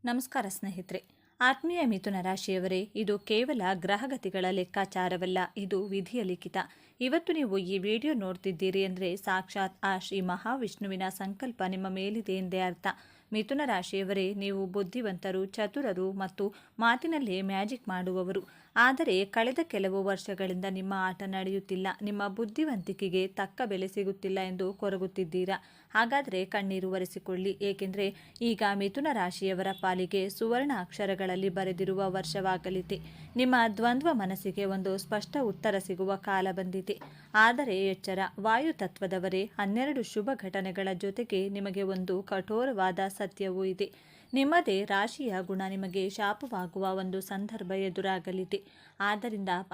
ನಮಸ್ಕಾರ ಸ್ನೇಹಿತರೆ. ಆತ್ಮೀಯ ಮಿಥುನ ರಾಶಿಯವರೇ, ಇದು ಕೇವಲ ಗ್ರಹಗತಿಗಳ ಲೆಕ್ಕಾಚಾರವಲ್ಲ, ಇದು ವಿಧಿಯ ಲಿಖಿತ. ಇವತ್ತು ನೀವು ಈ ವಿಡಿಯೋ ನೋಡ್ತಿದ್ದೀರಿ ಅಂದರೆ ಸಾಕ್ಷಾತ್ ಆ ಶ್ರೀ ಮಹಾವಿಷ್ಣುವಿನ ಸಂಕಲ್ಪ ನಿಮ್ಮ ಮೇಲಿದೆ ಎಂದೇ ಅರ್ಥ. ಮಿಥುನ ರಾಶಿಯವರೇ, ನೀವು ಬುದ್ಧಿವಂತರು, ಚತುರರು ಮತ್ತು ಮಾತಿನಲ್ಲೇ ಮ್ಯಾಜಿಕ್ ಮಾಡುವವರು. ಆದರೆ ಕಳೆದ ಕೆಲವು ವರ್ಷಗಳಿಂದ ನಿಮ್ಮ ಆಟ ನಡೆಯುತ್ತಿಲ್ಲ, ನಿಮ್ಮ ಬುದ್ಧಿವಂತಿಕೆಗೆ ತಕ್ಕ ಬೆಲೆ ಸಿಗುತ್ತಿಲ್ಲ ಎಂದು ಕೊರಗುತ್ತಿದ್ದೀರಾ. ಹಾಗಾದರೆ ಕಣ್ಣೀರು ಒರೆಸಿಕೊಳ್ಳಿ, ಏಕೆಂದರೆ ಈಗ ಮಿಥುನ ರಾಶಿಯವರ ಪಾಲಿಗೆ ಸುವರ್ಣ ಅಕ್ಷರಗಳಲ್ಲಿ ಬರೆದಿರುವ ವರ್ಷವಾಗಲಿದೆ. ನಿಮ್ಮ ದ್ವಂದ್ವ ಮನಸ್ಸಿಗೆ ಒಂದು ಸ್ಪಷ್ಟ ಉತ್ತರ ಸಿಗುವ ಕಾಲ ಬಂದಿದೆ. ಆದರೆ ಎಚ್ಚರ, ವಾಯು ತತ್ವದವರೇ, 12 ಶುಭ ಘಟನೆಗಳ ಜೊತೆಗೆ ನಿಮಗೆ ಒಂದು ಕಠೋರವಾದ ಸತ್ಯವೂ ಇದೆ. ನಿಮ್ಮದೇ ರಾಶಿಯ ಗುಣ ನಿಮಗೆ ಶಾಪವಾಗುವ ಒಂದು ಸಂದರ್ಭ ಎದುರಾಗಲಿದೆ.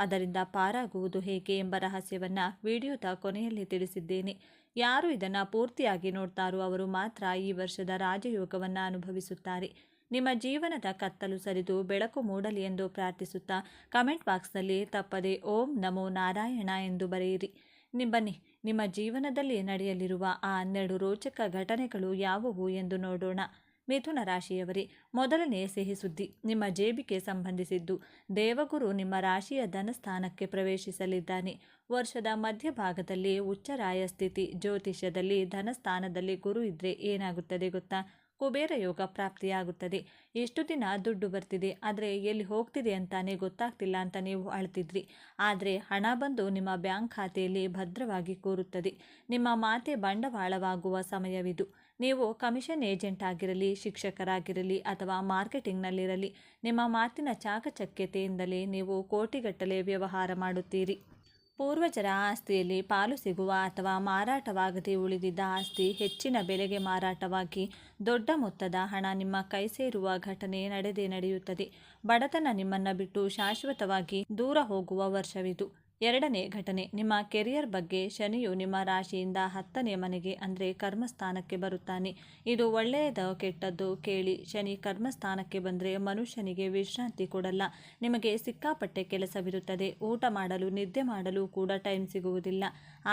ಅದರಿಂದ ಪಾರಾಗುವುದು ಹೇಗೆ ಎಂಬ ರಹಸ್ಯವನ್ನು ವಿಡಿಯೋದ ಕೊನೆಯಲ್ಲಿ ತಿಳಿಸಿದ್ದೇನೆ. ಯಾರು ಇದನ್ನು ಪೂರ್ತಿಯಾಗಿ ನೋಡ್ತಾರೋ ಅವರು ಮಾತ್ರ ಈ ವರ್ಷದ ರಾಜಯೋಗವನ್ನು ಅನುಭವಿಸುತ್ತಾರೆ. ನಿಮ್ಮ ಜೀವನದ ಕತ್ತಲು ಸರಿದು ಬೆಳಕು ಮೂಡಲಿ ಎಂದು ಪ್ರಾರ್ಥಿಸುತ್ತಾ ಕಮೆಂಟ್ ಬಾಕ್ಸ್ನಲ್ಲಿ ತಪ್ಪದೆ ಓಂ ನಮೋ ನಾರಾಯಣ ಎಂದು ಬರೆಯಿರಿ. ಬನ್ನಿ, ನಿಮ್ಮ ಜೀವನದಲ್ಲಿ ನಡೆಯಲಿರುವ ಆ 12 ರೋಚಕ ಘಟನೆಗಳು ಯಾವುವು ಎಂದು ನೋಡೋಣ. ಮಿಥುನ ರಾಶಿಯವರೇ, ಮೊದಲನೇ ಸಿಹಿ ಸುದ್ದಿ ನಿಮ್ಮ ಜೇಬಿಗೆ ಸಂಬಂಧಿಸಿದ್ದು. ದೇವಗುರು ನಿಮ್ಮ ರಾಶಿಯ ಧನಸ್ಥಾನಕ್ಕೆ ಪ್ರವೇಶಿಸಲಿದ್ದಾನೆ. ವರ್ಷದ ಮಧ್ಯಭಾಗದಲ್ಲಿ ಉಚ್ಚರಾಯ ಸ್ಥಿತಿ. ಜ್ಯೋತಿಷ್ಯದಲ್ಲಿ ಧನಸ್ಥಾನದಲ್ಲಿ ಗುರು ಇದ್ರೆ ಏನಾಗುತ್ತದೆ ಗೊತ್ತಾ? ಕುಬೇರ ಯೋಗ ಪ್ರಾಪ್ತಿಯಾಗುತ್ತದೆ. ಎಷ್ಟು ದಿನ ದುಡ್ಡು ಬರ್ತಿದೆ, ಆದರೆ ಎಲ್ಲಿ ಹೋಗ್ತಿದೆ ಅಂತಾನೆ ಗೊತ್ತಾಗ್ತಿಲ್ಲ ಅಂತ ನೀವು ಅಳ್ತಿದ್ರಿ. ಆದರೆ ಹಣ ಬಂದು ನಿಮ್ಮ ಬ್ಯಾಂಕ್ ಖಾತೆಯಲ್ಲಿ ಭದ್ರವಾಗಿ ಕೂರುತ್ತದೆ. ನಿಮ್ಮ ಮಾತೆ ಬಂಡವಾಳವಾಗುವ ಸಮಯವಿದು. ನೀವು ಕಮಿಷನ್ ಏಜೆಂಟ್ ಆಗಿರಲಿ, ಶಿಕ್ಷಕರಾಗಿರಲಿ ಅಥವಾ ಮಾರ್ಕೆಟಿಂಗ್ನಲ್ಲಿರಲಿ, ನಿಮ್ಮ ಮಾತಿನ ಚಾಕಚಕ್ಯತೆಯಿಂದಲೇ ನೀವು ಕೋಟಿಗಟ್ಟಲೆ ವ್ಯವಹಾರ ಮಾಡುತ್ತೀರಿ. ಪೂರ್ವಜರ ಆಸ್ತಿಯಲ್ಲಿ ಪಾಲು ಸಿಗುವ ಅಥವಾ ಮಾರಾಟವಾಗದೆ ಉಳಿದಿದ್ದ ಆಸ್ತಿ ಹೆಚ್ಚಿನ ಬೆಲೆಗೆ ಮಾರಾಟವಾಗಿ ದೊಡ್ಡ ಮೊತ್ತದ ಹಣ ನಿಮ್ಮ ಕೈ ಸೇರುವ ಘಟನೆ ನಡೆಯುತ್ತದೆ. ಬಡತನ ನಿಮ್ಮನ್ನು ಬಿಟ್ಟು ಶಾಶ್ವತವಾಗಿ ದೂರ ಹೋಗುವ ವರ್ಷವಿದು. ಎರಡನೇ ಘಟನೆ, ನಿಮ್ಮ ಕೆರಿಯರ್ ಬಗ್ಗೆ. ಶನಿಯು ನಿಮ್ಮ ರಾಶಿಯಿಂದ 10ನೇ ಮನೆಗೆ ಅಂದರೆ ಕರ್ಮಸ್ಥಾನಕ್ಕೆ ಬರುತ್ತಾನೆ. ಇದು ಒಳ್ಳೆಯದೋ ಕೆಟ್ಟದ್ದೋ ಕೇಳಿ. ಶನಿ ಕರ್ಮಸ್ಥಾನಕ್ಕೆ ಬಂದರೆ ಮನುಷ್ಯನಿಗೆ ವಿಶ್ರಾಂತಿ ಕೊಡಲ್ಲ. ನಿಮಗೆ ಸಿಕ್ಕಾಪಟ್ಟೆ ಕೆಲಸವಿರುತ್ತದೆ. ಊಟ ಮಾಡಲು, ನಿದ್ದೆ ಮಾಡಲು ಕೂಡ ಟೈಮ್ ಸಿಗುವುದಿಲ್ಲ.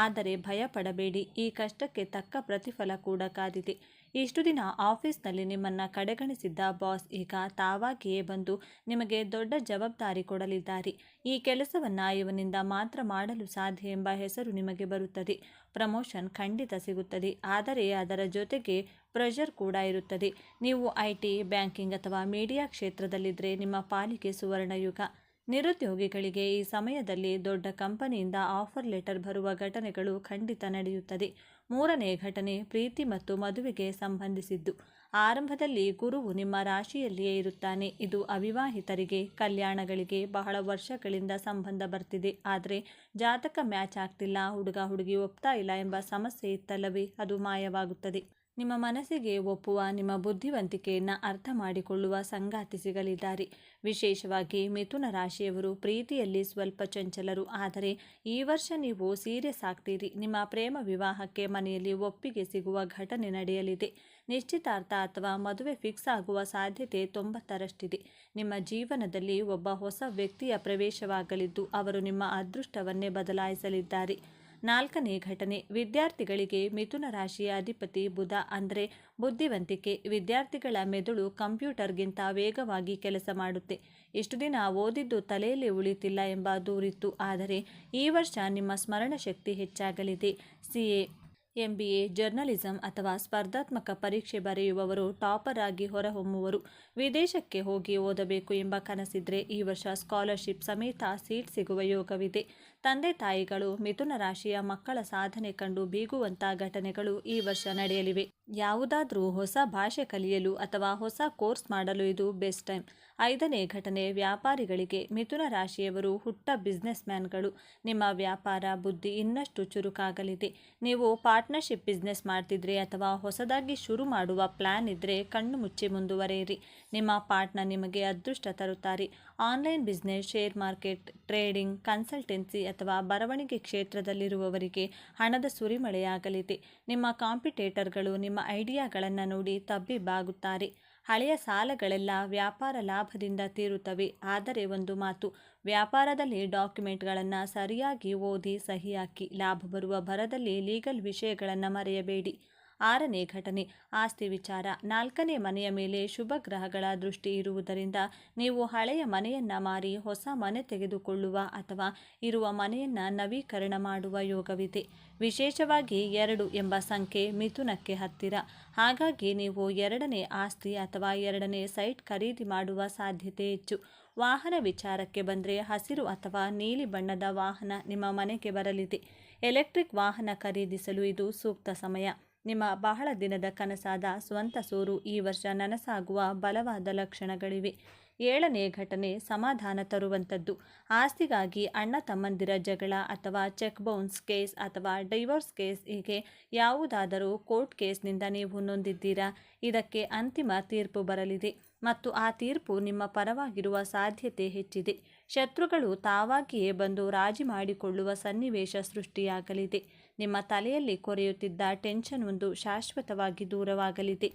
ಆದರೆ ಭಯ ಪಡಬೇಡಿ, ಈ ಕಷ್ಟಕ್ಕೆ ತಕ್ಕ ಪ್ರತಿಫಲ ಕೂಡ ಕಾದಿದೆ. ಇಷ್ಟು ದಿನ ಆಫೀಸ್ನಲ್ಲಿ ನಿಮ್ಮನ್ನು ಕಡೆಗಣಿಸಿದ್ದ ಬಾಸ್ ಈಗ ತಾವಾಗಿಯೇ ಬಂದು ನಿಮಗೆ ದೊಡ್ಡ ಜವಾಬ್ದಾರಿ ಕೊಡಲಿದ್ದಾರೆ. ಈ ಕೆಲಸವನ್ನು ಇವನಿಂದ ಮಾತ್ರ ಮಾಡಲು ಸಾಧ್ಯ ಎಂಬ ಹೆಸರು ನಿಮಗೆ ಬರುತ್ತದೆ. ಪ್ರಮೋಷನ್ ಖಂಡಿತ ಸಿಗುತ್ತದೆ, ಆದರೆ ಅದರ ಜೊತೆಗೆ ಪ್ರೆಷರ್ ಕೂಡ ಇರುತ್ತದೆ. ನೀವು IT, ಬ್ಯಾಂಕಿಂಗ್ ಅಥವಾ ಮೀಡಿಯಾ ಕ್ಷೇತ್ರದಲ್ಲಿದ್ದರೆ ನಿಮ್ಮ ಪಾಲಿಗೆ ಸುವರ್ಣಯುಗ. ನಿರುದ್ಯೋಗಿಗಳಿಗೆ ಈ ಸಮಯದಲ್ಲಿ ದೊಡ್ಡ ಕಂಪನಿಯಿಂದ ಆಫರ್ ಲೆಟರ್ ಬರುವ ಘಟನೆಗಳು ಖಂಡಿತ ನಡೆಯುತ್ತದೆ. ಮೂರನೇ ಘಟನೆ, ಪ್ರೀತಿ ಮತ್ತು ಮದುವೆಗೆ ಸಂಬಂಧಿಸಿದ್ದು. ಆರಂಭದಲ್ಲಿ ಗುರುವು ನಿಮ್ಮ ರಾಶಿಯಲ್ಲಿಯೇ ಇರುತ್ತಾನೆ. ಇದು ಅವಿವಾಹಿತರಿಗೆ, ಕಲ್ಯಾಣಗಳಿಗೆ ಬಹಳ ವರ್ಷಗಳಿಂದ ಸಂಬಂಧ ಬರ್ತಿದೆ, ಆದರೆ ಜಾತಕ ಮ್ಯಾಚ್ ಆಗ್ತಿಲ್ಲ, ಹುಡುಗ ಹುಡುಗಿ ಒಪ್ತಾ ಇಲ್ಲ ಎಂಬ ಸಮಸ್ಯೆ ಇತ್ತಲ್ಲವೇ, ಅದು ಮಾಯವಾಗುತ್ತದೆ. ನಿಮ್ಮ ಮನಸ್ಸಿಗೆ ಒಪ್ಪುವ, ನಿಮ್ಮ ಬುದ್ಧಿವಂತಿಕೆಯನ್ನು ಅರ್ಥ ಮಾಡಿಕೊಳ್ಳುವ ಸಂಗಾತಿ ಸಿಗಲಿದ್ದಾರೆ. ವಿಶೇಷವಾಗಿ ಮಿಥುನ ರಾಶಿಯವರು ಪ್ರೀತಿಯಲ್ಲಿ ಸ್ವಲ್ಪ ಚಂಚಲರು, ಆದರೆ ಈ ವರ್ಷ ನೀವು ಸೀರಿಯಸ್ ಆಗ್ತೀರಿ. ನಿಮ್ಮ ಪ್ರೇಮ ವಿವಾಹಕ್ಕೆ ಮನೆಯಲ್ಲಿ ಒಪ್ಪಿಗೆ ಸಿಗುವ ಘಟನೆ ನಡೆಯಲಿದೆ. ನಿಶ್ಚಿತಾರ್ಥ ಅಥವಾ ಮದುವೆ ಫಿಕ್ಸ್ ಆಗುವ ಸಾಧ್ಯತೆ 90ರಷ್ಟಿದೆ. ನಿಮ್ಮ ಜೀವನದಲ್ಲಿ ಒಬ್ಬ ಹೊಸ ವ್ಯಕ್ತಿಯ ಪ್ರವೇಶವಾಗಲಿದ್ದು ಅವರು ನಿಮ್ಮ ಅದೃಷ್ಟವನ್ನೇ ಬದಲಾಯಿಸಲಿದ್ದಾರೆ. ನಾಲ್ಕನೇ ಘಟನೆ, ವಿದ್ಯಾರ್ಥಿಗಳಿಗೆ. ಮಿಥುನ ರಾಶಿಯ ಅಧಿಪತಿ ಬುಧ ಅಂದರೆ ಬುದ್ಧಿವಂತಿಕೆ. ವಿದ್ಯಾರ್ಥಿಗಳ ಮೆದುಳು ಕಂಪ್ಯೂಟರ್ಗಿಂತ ವೇಗವಾಗಿ ಕೆಲಸ ಮಾಡುತ್ತೆ. ಇಷ್ಟು ದಿನ ಓದಿದ್ದು ತಲೆಯಲ್ಲಿ ಉಳಿತಿಲ್ಲ ಎಂಬ ದೂರಿತ್ತು, ಆದರೆ ಈ ವರ್ಷ ನಿಮ್ಮ ಸ್ಮರಣ ಶಕ್ತಿ ಹೆಚ್ಚಾಗಲಿದೆ. CA, MBA, ಜರ್ನಲಿಸಂ ಅಥವಾ ಸ್ಪರ್ಧಾತ್ಮಕ ಪರೀಕ್ಷೆ ಬರೆಯುವವರು ಟಾಪರ್ ಆಗಿ ಹೊರಹೊಮ್ಮುವರು. ವಿದೇಶಕ್ಕೆ ಹೋಗಿ ಓದಬೇಕು ಎಂಬ ಕನಸಿದ್ರೆ ಈ ವರ್ಷ ಸ್ಕಾಲರ್ಶಿಪ್ ಸಮೇತ ಸೀಟ್ ಸಿಗುವ ಯೋಗವಿದೆ. ತಂದೆ ತಾಯಿಗಳು ಮಿಥುನ ರಾಶಿಯ ಮಕ್ಕಳ ಸಾಧನೆ ಕಂಡು ಬೀಗುವಂಥ ಘಟನೆಗಳು ಈ ವರ್ಷ ನಡೆಯಲಿವೆ. ಯಾವುದಾದ್ರೂ ಹೊಸ ಭಾಷೆ ಕಲಿಯಲು ಅಥವಾ ಹೊಸ ಕೋರ್ಸ್ ಮಾಡಲು ಇದು ಬೆಸ್ಟ್ ಟೈಮ್. ಐದನೇ ಘಟನೆ, ವ್ಯಾಪಾರಿಗಳಿಗೆ. ಮಿಥುನ ರಾಶಿಯವರು ಹುಟ್ಟ ಬಿಸ್ನೆಸ್ ಮ್ಯಾನ್ಗಳು. ನಿಮ್ಮ ವ್ಯಾಪಾರ ಬುದ್ಧಿ ಇನ್ನಷ್ಟು ಚುರುಕಾಗಲಿದೆ. ನೀವು ಪಾರ್ಟ್ನರ್ಶಿಪ್ ಬಿಸ್ನೆಸ್ ಮಾಡ್ತಿದ್ರೆ ಅಥವಾ ಹೊಸದಾಗಿ ಶುರು ಮಾಡುವ ಪ್ಲಾನ್ ಇದ್ದರೆ ಕಣ್ಣು ಮುಚ್ಚಿ ಮುಂದುವರೆಯಿರಿ. ನಿಮ್ಮ ಪಾರ್ಟ್ನರ್ ನಿಮಗೆ ಅದೃಷ್ಟ ತರುತ್ತಾರೆ. Online business, share market, trading, consultancy ಅಥವಾ ಬರವಣಿಗೆ ಕ್ಷೇತ್ರದಲ್ಲಿರುವವರಿಗೆ ಹಣದ ಸುರಿಮಳೆಯಾಗಲಿದೆ. ನಿಮ್ಮ ಕಾಂಪಿಟೇಟರ್ಗಳು ನಿಮ್ಮ ಐಡಿಯಾಗಳನ್ನು ನೋಡಿ ತಬ್ಬಿಬ್ಬಾಗುತ್ತಾರೆ. ಹಳೆಯ ಸಾಲಗಳೆಲ್ಲ ವ್ಯಾಪಾರ ಲಾಭದಿಂದ ತೀರುತ್ತವೆ. ಆದರೆ ಒಂದು ಮಾತು, ವ್ಯಾಪಾರದಲ್ಲಿ ಡಾಕ್ಯುಮೆಂಟ್ಗಳನ್ನು ಸರಿಯಾಗಿ ಓದಿ ಸಹಿ ಹಾಕಿ. ಲಾಭ ಬರುವ ಭರದಲ್ಲಿ ಲೀಗಲ್ ವಿಷಯಗಳನ್ನು ಮರೆಯಬೇಡಿ. 6ನೇ ಘಟನೆ ಆಸ್ತಿ ವಿಚಾರ. 4ನೇ ಮನೆಯ ಮೇಲೆ ಶುಭ ಗ್ರಹಗಳ ದೃಷ್ಟಿ ಇರುವುದರಿಂದ ನೀವು ಹಳೆಯ ಮನೆಯನ್ನ ಮಾರಿ ಹೊಸ ಮನೆ ತೆಗೆದುಕೊಳ್ಳುವ ಅಥವಾ ಇರುವ ಮನೆಯನ್ನ ನವೀಕರಣ ಮಾಡುವ ಯೋಗವಿದೆ. ವಿಶೇಷವಾಗಿ 2 ಎಂಬ ಸಂಖ್ಯೆ ಮಿಥುನಕ್ಕೆ ಹತ್ತಿರ. ಹಾಗಾಗಿ ನೀವು 2ನೇ ಆಸ್ತಿ ಅಥವಾ 2ನೇ ಸೈಟ್ ಖರೀದಿ ಮಾಡುವ ಸಾಧ್ಯತೆ ಹೆಚ್ಚು. ವಾಹನ ವಿಚಾರಕ್ಕೆ ಬಂದರೆ ಹಸಿರು ಅಥವಾ ನೀಲಿ ಬಣ್ಣದ ವಾಹನ ನಿಮ್ಮ ಮನೆಗೆ ಬರಲಿದೆ. ಎಲೆಕ್ಟ್ರಿಕ್ ವಾಹನ ಖರೀದಿಸಲು ಇದು ಸೂಕ್ತ ಸಮಯ. ನಿಮ್ಮ ಬಹಳ ದಿನದ ಕನಸಾದ ಸ್ವಂತ ಸೂರು ಈ ವರ್ಷ ನನಸಾಗುವ ಬಲವಾದ ಲಕ್ಷಣಗಳಿವೆ. 7ನೇ ಘಟನೆ ಸಮಾಧಾನ ತರುವಂಥದ್ದು. ಆಸ್ತಿಗಾಗಿ ಅಣ್ಣ ತಮ್ಮಂದಿರ ಜಗಳ ಅಥವಾ ಚೆಕ್ ಬೌನ್ಸ್ ಕೇಸ್ ಅಥವಾ ಡೈವೋರ್ಸ್ ಕೇಸ್, ಹೀಗೆ ಯಾವುದಾದರೂ ಕೋರ್ಟ್ ಕೇಸ್ನಿಂದ ನೀವು ನೊಂದಿದ್ದೀರಾ? ಇದಕ್ಕೆ ಅಂತಿಮ ತೀರ್ಪು ಬರಲಿದೆ ಮತ್ತು ಆ ತೀರ್ಪು ನಿಮ್ಮ ಪರವಾಗಿರುವ ಸಾಧ್ಯತೆ ಹೆಚ್ಚಿದೆ. ಶತ್ರುಗಳು ತಾವಾಗಿಯೇ ಬಂದು ರಾಜಿ ಮಾಡಿಕೊಳ್ಳುವ ಸನ್ನಿವೇಶ ಸೃಷ್ಟಿಯಾಗಲಿದೆ. ನಿಮ್ಮ ತಲೆಯಲ್ಲಿ ಕೊರೆಯುತ್ತಿದ್ದ ಟೆನ್ಷನ್ ಒಂದು ಶಾಶ್ವತವಾಗಿ ದೂರವಾಗಲಿದೆ.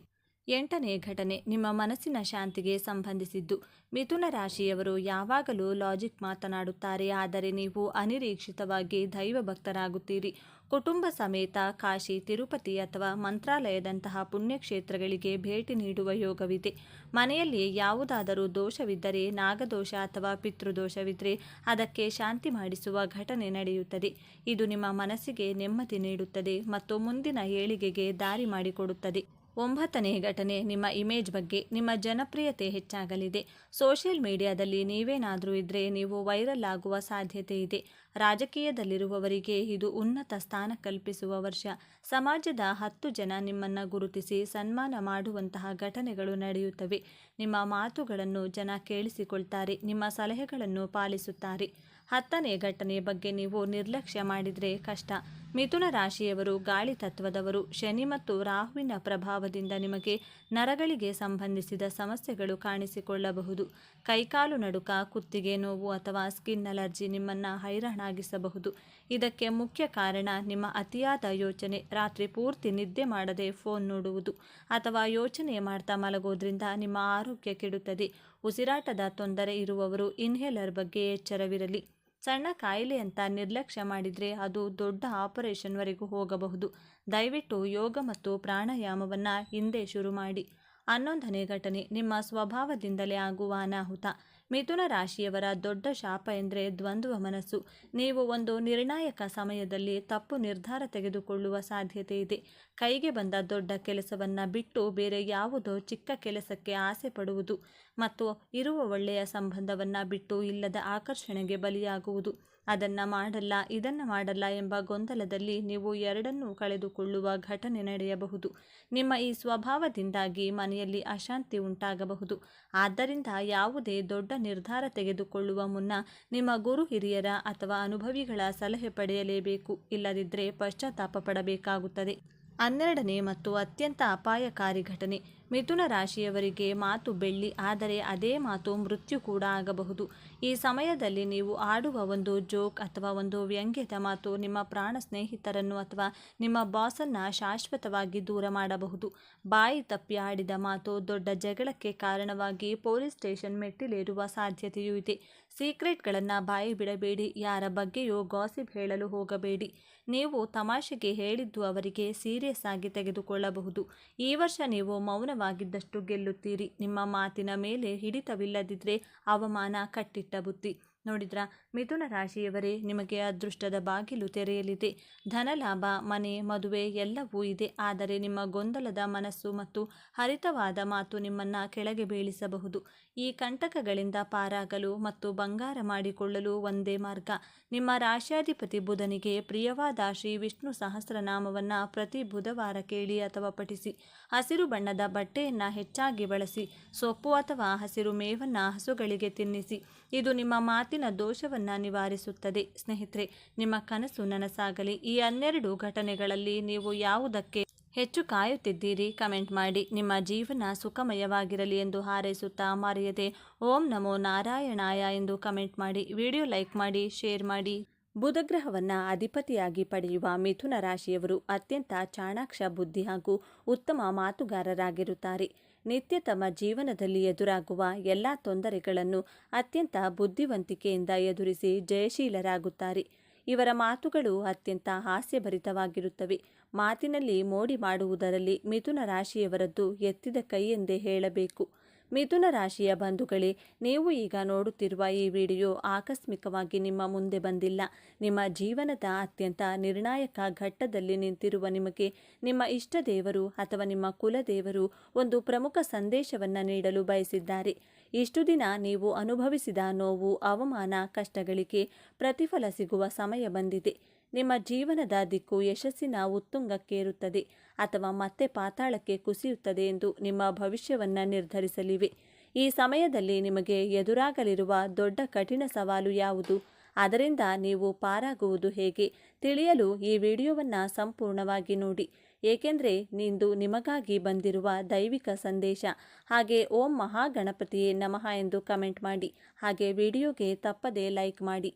8ನೇ ಘಟನೆ ನಿಮ್ಮ ಮನಸ್ಸಿನ ಶಾಂತಿಗೆ ಸಂಬಂಧಿಸಿದ್ದು. ಮಿಥುನ ರಾಶಿಯವರು ಯಾವಾಗಲೂ ಲಾಜಿಕ್ ಮಾತನಾಡುತ್ತಾರೆ, ಆದರೆ ನೀವು ಅನಿರೀಕ್ಷಿತವಾಗಿ ದೈವ ಭಕ್ತರಾಗುತ್ತೀರಿ. ಕುಟುಂಬ ಸಮೇತ ಕಾಶಿ, ತಿರುಪತಿ ಅಥವಾ ಮಂತ್ರಾಲಯದಂತಹ ಪುಣ್ಯಕ್ಷೇತ್ರಗಳಿಗೆ ಭೇಟಿ ನೀಡುವ ಯೋಗವಿದೆ. ಮನೆಯಲ್ಲಿ ಯಾವುದಾದರೂ ದೋಷವಿದ್ದರೆ, ನಾಗದೋಷ ಅಥವಾ ಪಿತೃದೋಷವಿದ್ದರೆ ಅದಕ್ಕೆ ಶಾಂತಿ ಮಾಡಿಸುವ ಘಟನೆ ನಡೆಯುತ್ತದೆ. ಇದು ನಿಮ್ಮ ಮನಸ್ಸಿಗೆ ನೆಮ್ಮದಿ ನೀಡುತ್ತದೆ ಮತ್ತು ಮುಂದಿನ ಏಳಿಗೆಗೆ ದಾರಿ ಮಾಡಿಕೊಡುತ್ತದೆ. 9ನೇ ಘಟನೆ ನಿಮ್ಮ ಇಮೇಜ್ ಬಗ್ಗೆ. ನಿಮ್ಮ ಜನಪ್ರಿಯತೆ ಹೆಚ್ಚಾಗಲಿದೆ. ಸೋಷಿಯಲ್ ಮೀಡಿಯಾದಲ್ಲಿ ನೀವೇನಾದರೂ ಇದ್ದರೆ ನೀವು ವೈರಲ್ ಆಗುವ ಸಾಧ್ಯತೆ ಇದೆ. ರಾಜಕೀಯದಲ್ಲಿರುವವರಿಗೆ ಇದು ಉನ್ನತ ಸ್ಥಾನ ಕಲ್ಪಿಸುವ ವರ್ಷ. ಸಮಾಜದ 10 ಜನ ನಿಮ್ಮನ್ನು ಗುರುತಿಸಿ ಸನ್ಮಾನ ಮಾಡುವಂತಹ ಘಟನೆಗಳು ನಡೆಯುತ್ತವೆ. ನಿಮ್ಮ ಮಾತುಗಳನ್ನು ಜನ ಕೇಳಿಸಿಕೊಳ್ತಾರೆ, ನಿಮ್ಮ ಸಲಹೆಗಳನ್ನು ಪಾಲಿಸುತ್ತಾರೆ. 10ನೇ ಘಟನೆ ಬಗ್ಗೆ ನೀವು ನಿರ್ಲಕ್ಷ್ಯ ಮಾಡಿದರೆ ಕಷ್ಟ. ಮಿಥುನ ರಾಶಿಯವರು ಗಾಳಿ ತತ್ವದವರು. ಶನಿ ಮತ್ತು ರಾಹುವಿನ ಪ್ರಭಾವದಿಂದ ನಿಮಗೆ ನರಗಳಿಗೆ ಸಂಬಂಧಿಸಿದ ಸಮಸ್ಯೆಗಳು ಕಾಣಿಸಿಕೊಳ್ಳಬಹುದು. ಕೈಕಾಲು ನಡುಕ, ಕುತ್ತಿಗೆ ನೋವು ಅಥವಾ ಸ್ಕಿನ್ ಅಲರ್ಜಿ ನಿಮ್ಮನ್ನು ಹೈರಾಣಾಗಿಸಬಹುದು. ಇದಕ್ಕೆ ಮುಖ್ಯ ಕಾರಣ ನಿಮ್ಮ ಅತಿಯಾದ ಯೋಚನೆ. ರಾತ್ರಿ ಪೂರ್ತಿ ನಿದ್ದೆ ಮಾಡದೆ ಫೋನ್ ನೋಡುವುದು ಅಥವಾ ಯೋಚನೆ ಮಾಡ್ತಾ ಮಲಗೋದ್ರಿಂದ ನಿಮ್ಮ ಆರೋಗ್ಯ ಕೆಡುತ್ತದೆ. ಉಸಿರಾಟದ ತೊಂದರೆ ಇರುವವರು ಇನ್ಹೇಲರ್ ಬಗ್ಗೆ ಎಚ್ಚರವಿರಲಿ. ಸಣ್ಣ ಕಾಯಿಲೆ ಅಂತ ನಿರ್ಲಕ್ಷ್ಯ ಮಾಡಿದರೆ ಅದು ದೊಡ್ಡ ಆಪರೇಷನ್ವರೆಗೂ ಹೋಗಬಹುದು. ದಯವಿಟ್ಟು ಯೋಗ ಮತ್ತು ಪ್ರಾಣಾಯಾಮವನ್ನು ಹಿಂದೆ ಶುರು ಮಾಡಿ. 11ನೇ ಘಟನೆ ನಿಮ್ಮ ಸ್ವಭಾವದಿಂದಲೇ ಆಗುವ ಅನಾಹುತ. ಮಿಥುನ ರಾಶಿಯವರ ದೊಡ್ಡ ಶಾಪ ಎಂದರೆ ದ್ವಂದ್ವ ಮನಸ್ಸು. ನೀವು ಒಂದು ನಿರ್ಣಾಯಕ ಸಮಯದಲ್ಲಿ ತಪ್ಪು ನಿರ್ಧಾರ ತೆಗೆದುಕೊಳ್ಳುವ ಸಾಧ್ಯತೆ ಇದೆ. ಕೈಗೆ ಬಂದ ದೊಡ್ಡ ಕೆಲಸವನ್ನು ಬಿಟ್ಟು ಬೇರೆ ಯಾವುದೋ ಚಿಕ್ಕ ಕೆಲಸಕ್ಕೆ ಆಸೆ ಪಡುವುದು ಮತ್ತು ಇರುವ ಒಳ್ಳೆಯ ಸಂಬಂಧವನ್ನು ಬಿಟ್ಟು ಇಲ್ಲದ ಆಕರ್ಷಣೆಗೆ ಬಲಿಯಾಗುವುದು. ಅದನ್ನು ಮಾಡಲ್ಲ, ಇದನ್ನು ಮಾಡಲ್ಲ ಎಂಬ ಗೊಂದಲದಲ್ಲಿ ನೀವು ಎರಡನ್ನೂ ಕಳೆದುಕೊಳ್ಳುವ ಘಟನೆ ನಡೆಯಬಹುದು. ನಿಮ್ಮ ಈ ಸ್ವಭಾವದಿಂದಾಗಿ ಮನೆಯಲ್ಲಿ ಅಶಾಂತಿ ಉಂಟಾಗಬಹುದು. ಆದ್ದರಿಂದ ಯಾವುದೇ ದೊಡ್ಡ ನಿರ್ಧಾರ ತೆಗೆದುಕೊಳ್ಳುವ ಮುನ್ನ ನಿಮ್ಮ ಗುರು ಹಿರಿಯರ ಅಥವಾ ಅನುಭವಿಗಳ ಸಲಹೆ ಪಡೆಯಲೇಬೇಕು. ಇಲ್ಲದಿದ್ದರೆ ಪಶ್ಚಾತ್ತಾಪ ಪಡಬೇಕಾಗುತ್ತದೆ. 12ನೇ ಮತ್ತು ಅತ್ಯಂತ ಅಪಾಯಕಾರಿ ಘಟನೆ. ಮಿಥುನ ರಾಶಿಯವರಿಗೆ ಮಾತು ಬೆಳ್ಳಿ, ಆದರೆ ಅದೇ ಮಾತು ಮೃತ್ಯು ಕೂಡ ಆಗಬಹುದು. ಈ ಸಮಯದಲ್ಲಿ ನೀವು ಆಡುವ ಒಂದು ಜೋಕ್ ಅಥವಾ ಒಂದು ವ್ಯಂಗ್ಯದ ಮಾತು ನಿಮ್ಮ ಪ್ರಾಣ ಸ್ನೇಹಿತರನ್ನು ಅಥವಾ ನಿಮ್ಮ ಬಾಸನ್ನು ಶಾಶ್ವತವಾಗಿ ದೂರ ಮಾಡಬಹುದು. ಬಾಯಿ ತಪ್ಪಿ ಆಡಿದ ಮಾತು ದೊಡ್ಡ ಜಗಳಕ್ಕೆ ಕಾರಣವಾಗಿ ಪೊಲೀಸ್ ಸ್ಟೇಷನ್ ಮೆಟ್ಟಿಲೇರುವ ಸಾಧ್ಯತೆಯೂ ಇದೆ. ಸೀಕ್ರೆಟ್ಗಳನ್ನು ಬಾಯಿ ಬಿಡಬೇಡಿ. ಯಾರ ಬಗ್ಗೆಯೂ ಗಾಸಿಪ್ ಹೇಳಲು ಹೋಗಬೇಡಿ. ನೀವು ತಮಾಷೆಗೆ ಹೇಳಿದ್ದು ಅವರಿಗೆ ಸೀರಿಯಸ್ ಆಗಿ ತೆಗೆದುಕೊಳ್ಳಬಹುದು. ಈ ವರ್ಷ ನೀವು ಮೌನವಾಗಿದ್ದಷ್ಟು ಗೆಲ್ಲುತ್ತೀರಿ. ನಿಮ್ಮ ಮಾತಿನ ಮೇಲೆ ಹಿಡಿತವಿಲ್ಲದಿದ್ದರೆ ಅವಮಾನ ಕಟ್ಟಿಟ್ಟ ಬುತ್ತಿ. ನೋಡಿದ್ರಾ ಮಿಥುನ ರಾಶಿಯವರೇ, ನಿಮಗೆ ಅದೃಷ್ಟದ ಬಾಗಿಲು ತೆರೆಯಲಿದೆ. ಧನಲಾಭ, ಮನೆ, ಮದುವೆ ಎಲ್ಲವೂ ಇದೆ. ಆದರೆ ನಿಮ್ಮ ಗೊಂದಲದ ಮನಸ್ಸು ಮತ್ತು ಹರಿತವಾದ ಮಾತು ನಿಮ್ಮನ್ನು ಕೆಳಗೆ ಬೀಳಿಸಬಹುದು. ಈ ಕಂಟಕಗಳಿಂದ ಪಾರಾಗಲು ಮತ್ತು ಬಂಗಾರ ಮಾಡಿಕೊಳ್ಳಲು ಒಂದೇ ಮಾರ್ಗ. ನಿಮ್ಮ ರಾಶ್ಯಾಧಿಪತಿ ಬುಧನಿಗೆ ಪ್ರಿಯವಾದ ಶ್ರೀ ವಿಷ್ಣು ಸಹಸ್ರನಾಮವನ್ನು ಪ್ರತಿ ಬುಧವಾರ ಕೇಳಿ ಅಥವಾ ಪಠಿಸಿ. ಹಸಿರು ಬಣ್ಣದ ಬಟ್ಟೆಯನ್ನು ಹೆಚ್ಚಾಗಿ ಬಳಸಿ. ಸೊಪ್ಪು ಅಥವಾ ಹಸಿರು ಮೇವನ್ನು ಹಸುಗಳಿಗೆ ತಿನ್ನಿಸಿ. ಇದು ನಿಮ್ಮ ಮಾತಿನ ದೋಷವನ್ನು ನಿವಾರಿಸುತ್ತದೆ. ಸ್ನೇಹಿತರೆ, ನಿಮ್ಮ ಕನಸು ನನಸಾಗಲಿ. ಈ 12 ಘಟನೆಗಳಲ್ಲಿ ನೀವು ಯಾವುದಕ್ಕೆ ಹೆಚ್ಚು ಕಾಯುತ್ತಿದ್ದೀರಿ? ಕಮೆಂಟ್ ಮಾಡಿ. ನಿಮ್ಮ ಜೀವನ ಸುಖಮಯವಾಗಿರಲಿ ಎಂದು ಹಾರೈಸುತ್ತಾ ಮರೆಯದೆ ಓಂ ನಮೋ ನಾರಾಯಣಾಯ ಎಂದು ಕಮೆಂಟ್ ಮಾಡಿ. ವಿಡಿಯೋ ಲೈಕ್ ಮಾಡಿ, ಶೇರ್ ಮಾಡಿ. ಬುಧಗ್ರಹವನ್ನು ಅಧಿಪತಿಯಾಗಿ ಪಡೆಯುವ ಮಿಥುನ ರಾಶಿಯವರು ಅತ್ಯಂತ ಚಾಣಾಕ್ಷ ಬುದ್ಧಿ ಹಾಗೂ ಉತ್ತಮ ಮಾತುಗಾರರಾಗಿರುತ್ತಾರೆ. ನಿತ್ಯ ತಮ್ಮ ಜೀವನದಲ್ಲಿ ಎದುರಾಗುವ ಎಲ್ಲ ತೊಂದರೆಗಳನ್ನು ಅತ್ಯಂತ ಬುದ್ಧಿವಂತಿಕೆಯಿಂದ ಎದುರಿಸಿ ಜಯಶೀಲರಾಗುತ್ತಾರೆ. ಇವರ ಮಾತುಗಳು ಅತ್ಯಂತ ಹಾಸ್ಯಭರಿತವಾಗಿರುತ್ತವೆ. ಮಾತಿನಲ್ಲಿ ಮೋಡಿ ಮಾಡುವುದರಲ್ಲಿ ಮಿಥುನ ರಾಶಿಯವರದ್ದು ಎತ್ತಿದ ಕೈ ಎಂದೇ ಹೇಳಬೇಕು. ಮಿಥುನ ರಾಶಿಯ ಬಂಧುಗಳೇ, ನೀವು ಈಗ ನೋಡುತ್ತಿರುವ ಈ ವಿಡಿಯೋ ಆಕಸ್ಮಿಕವಾಗಿ ನಿಮ್ಮ ಮುಂದೆ ಬಂದಿಲ್ಲ. ನಿಮ್ಮ ಜೀವನದ ಅತ್ಯಂತ ನಿರ್ಣಾಯಕ ಘಟ್ಟದಲ್ಲಿ ನಿಂತಿರುವ ನಿಮಗೆ ನಿಮ್ಮ ಇಷ್ಟ ದೇವರು ಅಥವಾ ನಿಮ್ಮ ಕುಲದೇವರು ಒಂದು ಪ್ರಮುಖ ಸಂದೇಶವನ್ನು ನೀಡಲು ಬಯಸಿದ್ದಾರೆ. ಇಷ್ಟು ದಿನ ನೀವು ಅನುಭವಿಸಿದ ನೋವು, ಅವಮಾನ, ಕಷ್ಟಗಳಿಗೆ ಪ್ರತಿಫಲ ಸಿಗುವ ಸಮಯ ಬಂದಿದೆ. ನಿಮ್ಮ ಜೀವನದ ದಿಕ್ಕು ಯಶಸ್ಸಿನ ಉತ್ತುಂಗಕ್ಕೇರುತ್ತದೆ ಅಥವಾ ಮತ್ತೆ ಪಾತಾಳಕ್ಕೆ ಕುಸಿಯುತ್ತದೆ ಎಂದು ನಿಮ್ಮ ಭವಿಷ್ಯವನ್ನು ನಿರ್ಧರಿಸಲಿವೆ. ಈ ಸಮಯದಲ್ಲಿ ನಿಮಗೆ ಎದುರಾಗಲಿರುವ ದೊಡ್ಡ ಕಠಿಣ ಸವಾಲು ಯಾವುದು, ಅದರಿಂದ ನೀವು ಪಾರಾಗುವುದು ಹೇಗೆ ತಿಳಿಯಲು ಈ ವಿಡಿಯೋವನ್ನು ಸಂಪೂರ್ಣವಾಗಿ ನೋಡಿ. ಏಕೆಂದರೆ ಇಂದು ನಿಮಗಾಗಿ ಬಂದಿರುವ ದೈವಿಕ ಸಂದೇಶ. ಹಾಗೆ ಓಂ ಮಹಾಗಣಪತಿಯೇ ನಮಃ ಎಂದು ಕಮೆಂಟ್ ಮಾಡಿ. ಹಾಗೆ ವಿಡಿಯೋಗೆ ತಪ್ಪದೇ ಲೈಕ್ ಮಾಡಿ.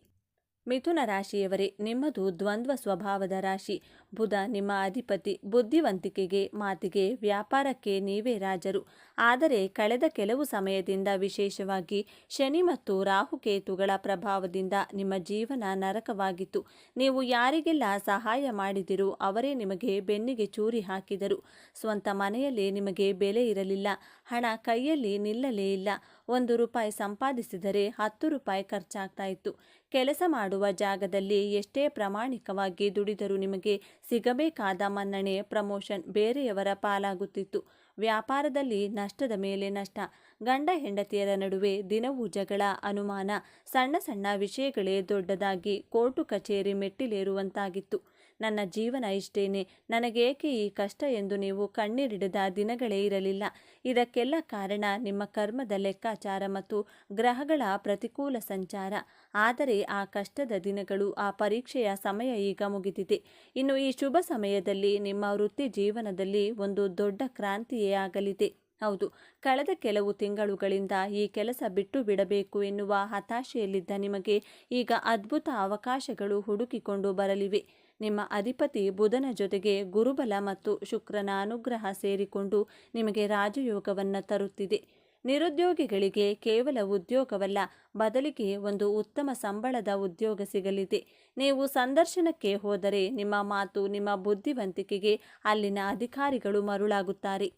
ಮಿಥುನ ರಾಶಿಯವರೇ, ನಿಮ್ಮದು ದ್ವಂದ್ವ ಸ್ವಭಾವದ ರಾಶಿ. ಬುಧ ನಿಮ್ಮ ಅಧಿಪತಿ. ಬುದ್ಧಿವಂತಿಕೆಗೆ, ಮಾತಿಗೆ, ವ್ಯಾಪಾರಕ್ಕೆ ನೀವೇ ರಾಜರು. ಆದರೆ ಕಳೆದ ಕೆಲವು ಸಮಯದಿಂದ, ವಿಶೇಷವಾಗಿ ಶನಿ ಮತ್ತು ರಾಹುಕೇತುಗಳ ಪ್ರಭಾವದಿಂದ ನಿಮ್ಮ ಜೀವನ ನರಕವಾಗಿತ್ತು. ನೀವು ಯಾರಿಗೆಲ್ಲ ಸಹಾಯ ಮಾಡಿದಿರೋ ಅವರೇ ನಿಮಗೆ ಬೆನ್ನಿಗೆ ಚೂರಿ ಹಾಕಿದರು. ಸ್ವಂತ ಮನೆಯಲ್ಲಿ ನಿಮಗೆ ಬೆಲೆ ಇರಲಿಲ್ಲ. ಹಣ ಕೈಯಲ್ಲಿ ನಿಲ್ಲಲೇ ಇಲ್ಲ. 1 ರೂಪಾಯಿ ಸಂಪಾದಿಸಿದರೆ 10 ರೂಪಾಯಿ ಖರ್ಚಾಗ್ತಾ ಇತ್ತು. ಕೆಲಸ ಮಾಡುವ ಜಾಗದಲ್ಲಿ ಎಷ್ಟೇ ಪ್ರಾಮಾಣಿಕವಾಗಿ ದುಡಿದರೂ ನಿಮಗೆ ಸಿಗಬೇಕಾದ ಮನ್ನಣೆ, ಪ್ರಮೋಷನ್ ಬೇರೆಯವರ ಪಾಲಾಗುತ್ತಿತ್ತು. ವ್ಯಾಪಾರದಲ್ಲಿ ನಷ್ಟದ ಮೇಲೆ ನಷ್ಟ. ಗಂಡ ಹೆಂಡತಿಯರ ನಡುವೆ ದಿನವೂ ಜಗಳ, ಅನುಮಾನ. ಸಣ್ಣ ಸಣ್ಣ ವಿಷಯಗಳೇ ದೊಡ್ಡದಾಗಿ ಕೋರ್ಟು ಕಚೇರಿ ಮೆಟ್ಟಿಲೇರುವಂತಾಗಿತ್ತು. ನನ್ನ ಜೀವನ ಇಷ್ಟೇನೆ, ನನಗೇಕೆ ಈ ಕಷ್ಟ ಎಂದು ನೀವು ಕಣ್ಣೀರಿಡದ ದಿನಗಳೇ ಇರಲಿಲ್ಲ. ಇದಕ್ಕೆಲ್ಲ ಕಾರಣ ನಿಮ್ಮ ಕರ್ಮದ ಲೆಕ್ಕಾಚಾರ ಮತ್ತು ಗ್ರಹಗಳ ಪ್ರತಿಕೂಲ ಸಂಚಾರ. ಆದರೆ ಆ ಕಷ್ಟದ ದಿನಗಳು, ಆ ಪರೀಕ್ಷೆಯ ಸಮಯ ಈಗ ಮುಗಿದಿದೆ. ಇನ್ನು ಈ ಶುಭ ಸಮಯದಲ್ಲಿ ನಿಮ್ಮ ವೃತ್ತಿ ಜೀವನದಲ್ಲಿ ಒಂದು ದೊಡ್ಡ ಕ್ರಾಂತಿಯೇ ಆಗಲಿದೆ. ಹೌದು, ಕಳೆದ ಕೆಲವು ತಿಂಗಳುಗಳಿಂದ ಈ ಕೆಲಸ ಬಿಟ್ಟು ಬಿಡಬೇಕು ಎನ್ನುವ ಹತಾಶೆಯಲ್ಲಿದ್ದ ನಿಮಗೆ ಈಗ ಅದ್ಭುತ ಅವಕಾಶಗಳು ಹುಡುಕಿಕೊಂಡು ಬರಲಿವೆ. ನಿಮ್ಮ ಅಧಿಪತಿ ಬುಧನ ಜೊತೆಗೆ ಗುರುಬಲ ಮತ್ತು ಶುಕ್ರನ ಅನುಗ್ರಹ ಸೇರಿಕೊಂಡು ನಿಮಗೆ ರಾಜಯೋಗವನ್ನು ತರುತ್ತಿದೆ. ನಿರುದ್ಯೋಗಿಗಳಿಗೆ ಕೇವಲ ಉದ್ಯೋಗವಲ್ಲ, ಬದಲಿಗೆ ಒಂದು ಉತ್ತಮ ಸಂಬಳದ ಉದ್ಯೋಗ ಸಿಗಲಿದೆ. ನೀವು ಸಂದರ್ಶನಕ್ಕೆ ಹೋದರೆ ನಿಮ್ಮ ಮಾತು, ನಿಮ್ಮ ಬುದ್ಧಿವಂತಿಕೆಗೆ ಅಲ್ಲಿನ ಅಧಿಕಾರಿಗಳು ಮರುಳಾಗುತ್ತಾರೆ.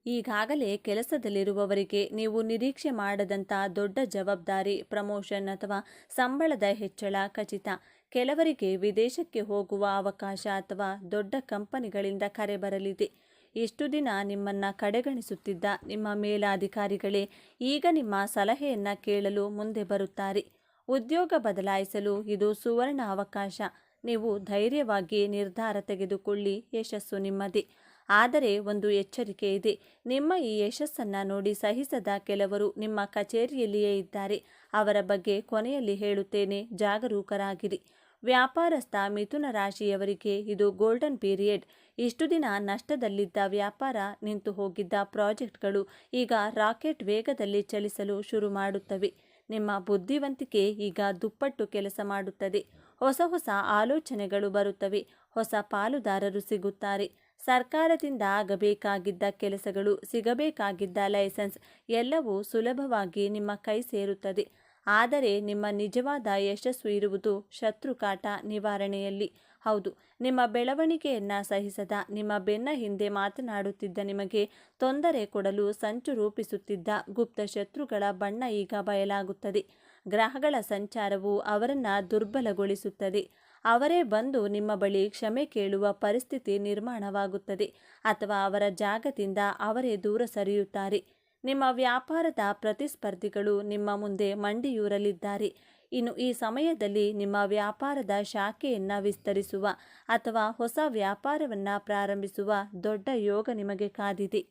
ಈಗಾಗಲೇ ಕೆಲಸದಲ್ಲಿರುವವರಿಗೆ ನೀವು ನಿರೀಕ್ಷೆ ಮಾಡದಂಥ ದೊಡ್ಡ ಜವಾಬ್ದಾರಿ, ಪ್ರಮೋಷನ್ ಅಥವಾ ಸಂಬಳದ ಹೆಚ್ಚಳ ಖಚಿತ. ಕೆಲವರಿಗೆ ವಿದೇಶಕ್ಕೆ ಹೋಗುವ ಅವಕಾಶ ಅಥವಾ ದೊಡ್ಡ ಕಂಪನಿಗಳಿಂದ ಕರೆ ಬರಲಿದೆ. ಇಷ್ಟು ದಿನ ನಿಮ್ಮನ್ನು ಕಡೆಗಣಿಸುತ್ತಿದ್ದ ನಿಮ್ಮ ಮೇಲಾಧಿಕಾರಿಗಳೇ ಈಗ ನಿಮ್ಮ ಸಲಹೆಯನ್ನು ಕೇಳಲು ಮುಂದೆ ಬರುತ್ತಾರೆ. ಉದ್ಯೋಗ ಬದಲಾಯಿಸಲು ಇದು ಸುವರ್ಣ ಅವಕಾಶ. ನೀವು ಧೈರ್ಯವಾಗಿ ನಿರ್ಧಾರ ತೆಗೆದುಕೊಳ್ಳಿ, ಯಶಸ್ಸು ನಿಮ್ಮದೇ. ಆದರೆ ಒಂದು ಎಚ್ಚರಿಕೆ ಇದೆ. ನಿಮ್ಮ ಈ ಯಶಸ್ಸನ್ನು ನೋಡಿ ಸಹಿಸದ ಕೆಲವರು ನಿಮ್ಮ ಕಚೇರಿಯಲ್ಲಿಯೇ ಇದ್ದಾರೆ. ಅವರ ಬಗ್ಗೆ ಕೊನೆಯಲ್ಲಿ ಹೇಳುತ್ತೇನೆ, ಜಾಗರೂಕರಾಗಿರಿ. ವ್ಯಾಪಾರಸ್ಥ ಮಿಥುನ ರಾಶಿಯವರಿಗೆ ಇದು ಗೋಲ್ಡನ್ ಪೀರಿಯಡ್. ಇಷ್ಟು ದಿನ ನಷ್ಟದಲ್ಲಿದ್ದ ವ್ಯಾಪಾರ, ನಿಂತು ಹೋಗಿದ್ದ ಪ್ರಾಜೆಕ್ಟ್ಗಳು ಈಗ ರಾಕೆಟ್ ವೇಗದಲ್ಲಿ ಚಲಿಸಲು ಶುರು ಮಾಡುತ್ತವೆ. ನಿಮ್ಮ ಬುದ್ಧಿವಂತಿಕೆ ಈಗ ದುಪ್ಪಟ್ಟು ಕೆಲಸ ಮಾಡುತ್ತದೆ. ಹೊಸ ಹೊಸ ಆಲೋಚನೆಗಳು ಬರುತ್ತವೆ. ಹೊಸ ಪಾಲುದಾರರು ಸಿಗುತ್ತಾರೆ. ಸರ್ಕಾರದಿಂದ ಆಗಬೇಕಾಗಿದ್ದ ಕೆಲಸಗಳು, ಸಿಗಬೇಕಾಗಿದ್ದ ಲೈಸೆನ್ಸ್ ಎಲ್ಲವೂ ಸುಲಭವಾಗಿ ನಿಮ್ಮ ಕೈ ಸೇರುತ್ತದೆ. ಆದರೆ ನಿಮ್ಮ ನಿಜವಾದ ಯಶಸ್ಸು ಇರುವುದು ಶತ್ರುಕಾಟ ನಿವಾರಣೆಯಲ್ಲಿ. ಹೌದು, ನಿಮ್ಮ ಬೆಳವಣಿಗೆಯನ್ನು ಸಹಿಸದ, ನಿಮ್ಮ ಬೆನ್ನ ಹಿಂದೆ ಮಾತನಾಡುತ್ತಿದ್ದ, ನಿಮಗೆ ತೊಂದರೆ ಕೊಡಲು ಸಂಚು ರೂಪಿಸುತ್ತಿದ್ದ ಗುಪ್ತ ಶತ್ರುಗಳ ಬಣ್ಣ ಈಗ ಬಯಲಾಗುತ್ತದೆ. ಗ್ರಹಗಳ ಸಂಚಾರವು ಅವರನ್ನು ದುರ್ಬಲಗೊಳಿಸುತ್ತದೆ. ಅವರೇ ಬಂದು ನಿಮ್ಮ ಬಳಿ ಕ್ಷಮೆ ಕೇಳುವ ಪರಿಸ್ಥಿತಿ ನಿರ್ಮಾಣವಾಗುತ್ತದೆ ಅಥವಾ ಅವರ ಜಾಗದಿಂದ ಅವರೇ ದೂರ ಸರಿಯುತ್ತಾರೆ. ನಿಮ್ಮ ವ್ಯಾಪಾರದ ಪ್ರತಿಸ್ಪರ್ಧಿಗಳು ನಿಮ್ಮ ಮುಂದೆ ಮಂಡಿಯೂರಲಿದ್ದಾರೆ. ಇನ್ನು ಈ ಸಮಯದಲ್ಲಿ ನಿಮ್ಮ ವ್ಯಾಪಾರದ ಶಾಖೆಯನ್ನು ವಿಸ್ತರಿಸುವ ಅಥವಾ ಹೊಸ ವ್ಯಾಪಾರವನ್ನು ಪ್ರಾರಂಭಿಸುವ ದೊಡ್ಡ ಯೋಗ ನಿಮಗೆ ಕಾದಿದೆ.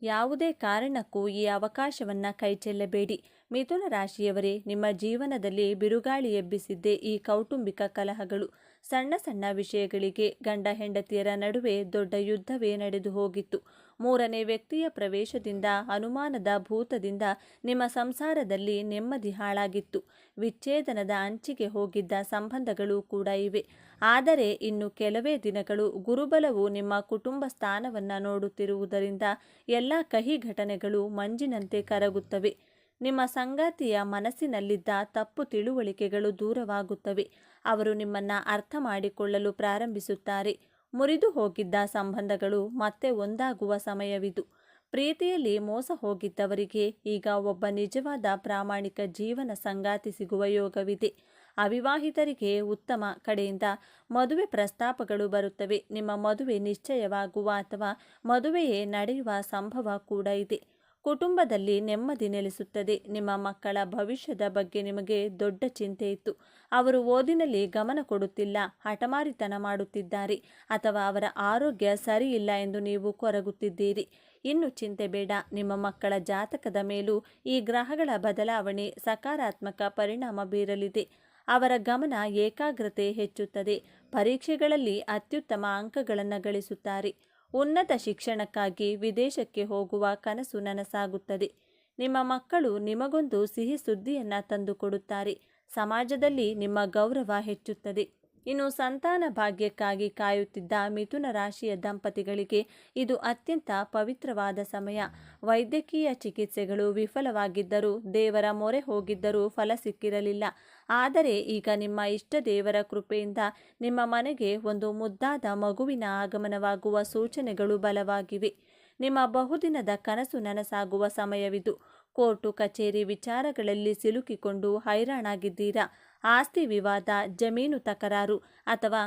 ಯಾವುದೇ ಕಾರಣಕ್ಕೂ ಈ ಅವಕಾಶವನ್ನು ಕೈಚೆಲ್ಲಬೇಡಿ. ಮಿಥುನ ರಾಶಿಯವರೇ, ನಿಮ್ಮ ಜೀವನದಲ್ಲಿ ಬಿರುಗಾಳಿ ಎಬ್ಬಿಸಿದ್ದೇ ಈ ಕೌಟುಂಬಿಕ ಕಲಹಗಳು. ಸಣ್ಣ ಸಣ್ಣ ವಿಷಯಗಳಿಗೆ ಗಂಡ ಹೆಂಡತಿಯರ ನಡುವೆ ದೊಡ್ಡ ಯುದ್ಧವೇ ನಡೆದು ಹೋಗಿತ್ತು. ಮೂರನೇ ವ್ಯಕ್ತಿಯ ಪ್ರವೇಶದಿಂದ, ಅನುಮಾನದ ಭೂತದಿಂದ ನಿಮ್ಮ ಸಂಸಾರದಲ್ಲಿ ನೆಮ್ಮದಿ ಹಾಳಾಗಿತ್ತು. ವಿಚ್ಛೇದನದ ಅಂಚಿಗೆ ಹೋಗಿದ್ದ ಸಂಬಂಧಗಳು ಕೂಡ ಇವೆ. ಆದರೆ ಇನ್ನು ಕೆಲವೇ ದಿನಗಳು ಗುರುಬಲವು ನಿಮ್ಮ ಕುಟುಂಬ ಸ್ಥಾನವನ್ನು ನೋಡುತ್ತಿರುವುದರಿಂದ ಎಲ್ಲ ಕಹಿ ಘಟನೆಗಳು ಮಂಜಿನಂತೆ ಕರಗುತ್ತವೆ. ನಿಮ್ಮ ಸಂಗಾತಿಯ ಮನಸ್ಸಿನಲ್ಲಿದ್ದ ತಪ್ಪು ತಿಳುವಳಿಕೆಗಳು ದೂರವಾಗುತ್ತವೆ. ಅವರು ನಿಮ್ಮನ್ನು ಅರ್ಥ ಮಾಡಿಕೊಳ್ಳಲು ಪ್ರಾರಂಭಿಸುತ್ತಾರೆ. ಮುರಿದು ಹೋಗಿದ್ದ ಸಂಬಂಧಗಳು ಮತ್ತೆ ಒಂದಾಗುವ ಸಮಯವಿದು. ಪ್ರೀತಿಯಲ್ಲಿ ಮೋಸ ಹೋಗಿದ್ದವರಿಗೆ ಈಗ ಒಬ್ಬ ನಿಜವಾದ ಪ್ರಾಮಾಣಿಕ ಜೀವನ ಸಂಗಾತಿ ಸಿಗುವ ಯೋಗವಿದೆ. ಅವಿವಾಹಿತರಿಗೆ ಉತ್ತಮ ಕಡೆಯಿಂದ ಮದುವೆ ಪ್ರಸ್ತಾಪಗಳು ಬರುತ್ತವೆ. ನಿಮ್ಮ ಮದುವೆ ನಿಶ್ಚಯವಾಗುವ ಅಥವಾ ಮದುವೆಯೇ ನಡೆಯುವ ಸಂಭವ ಕೂಡ ಇದೆ. ಕುಟುಂಬದಲ್ಲಿ ನೆಮ್ಮದಿ ನೆಲೆಸುತ್ತದೆ. ನಿಮ್ಮ ಮಕ್ಕಳ ಭವಿಷ್ಯದ ಬಗ್ಗೆ ನಿಮಗೆ ದೊಡ್ಡ ಚಿಂತೆ ಇತ್ತು. ಅವರು ಓದಿನಲ್ಲಿ ಗಮನ ಕೊಡುತ್ತಿಲ್ಲ, ಹಠಮಾರಿತನ ಮಾಡುತ್ತಿದ್ದಾರೆ ಅಥವಾ ಅವರ ಆರೋಗ್ಯ ಸರಿ ಇಲ್ಲ ಎಂದು ನೀವು ಕೊರಗುತ್ತಿದ್ದೀರಿ. ಇನ್ನು ಚಿಂತೆ ಬೇಡ. ನಿಮ್ಮ ಮಕ್ಕಳ ಜಾತಕದ ಮೇಲೂ ಈ ಗ್ರಹಗಳ ಬದಲಾವಣೆ ಸಕಾರಾತ್ಮಕ ಪರಿಣಾಮ ಬೀರಲಿದೆ. ಅವರ ಗಮನ ಏಕಾಗ್ರತೆ ಹೆಚ್ಚುತ್ತದೆ. ಪರೀಕ್ಷೆಗಳಲ್ಲಿ ಅತ್ಯುತ್ತಮ ಅಂಕಗಳನ್ನು ಗಳಿಸುತ್ತಾರೆ. ಉನ್ನತ ಶಿಕ್ಷಣಕ್ಕಾಗಿ ವಿದೇಶಕ್ಕೆ ಹೋಗುವ ಕನಸು ನನಸಾಗುತ್ತದೆ. ನಿಮ್ಮ ಮಕ್ಕಳು ನಿಮಗೊಂದು ಸಿಹಿ ಸುದ್ದಿಯನ್ನು ತಂದುಕೊಡುತ್ತಾರೆ. ಸಮಾಜದಲ್ಲಿ ನಿಮ್ಮ ಗೌರವ ಹೆಚ್ಚುತ್ತದೆ. ಇನ್ನು ಸಂತಾನ ಭಾಗ್ಯಕ್ಕಾಗಿ ಕಾಯುತ್ತಿದ್ದ ಮಿಥುನ ರಾಶಿಯ ದಂಪತಿಗಳಿಗೆ ಇದು ಅತ್ಯಂತ ಪವಿತ್ರವಾದ ಸಮಯ. ವೈದ್ಯಕೀಯ ಚಿಕಿತ್ಸೆಗಳು ವಿಫಲವಾಗಿದ್ದರೂ, ದೇವರ ಮೊರೆ ಹೋಗಿದ್ದರೂ ಫಲ ಸಿಕ್ಕಿರಲಿಲ್ಲ. ಆದರೆ ಈಗ ನಿಮ್ಮ ಇಷ್ಟ ದೇವರ ಕೃಪೆಯಿಂದ ನಿಮ್ಮ ಮನೆಗೆ ಒಂದು ಮುದ್ದಾದ ಮಗುವಿನ ಆಗಮನವಾಗುವ ಸೂಚನೆಗಳು ಬಲವಾಗಿವೆ. ನಿಮ್ಮ ಬಹುದಿನದ ಕನಸು ನನಸಾಗುವ ಸಮಯವಿದು. ಕೋರ್ಟು ಕಚೇರಿ ವಿಚಾರಗಳಲ್ಲಿ ಸಿಲುಕಿಕೊಂಡು ಹೈರಾಣಾಗಿದ್ದೀರಾ? ಆಸ್ತಿ ವಿವಾದ, ಜಮೀನು ತಕರಾರು ಅಥವಾ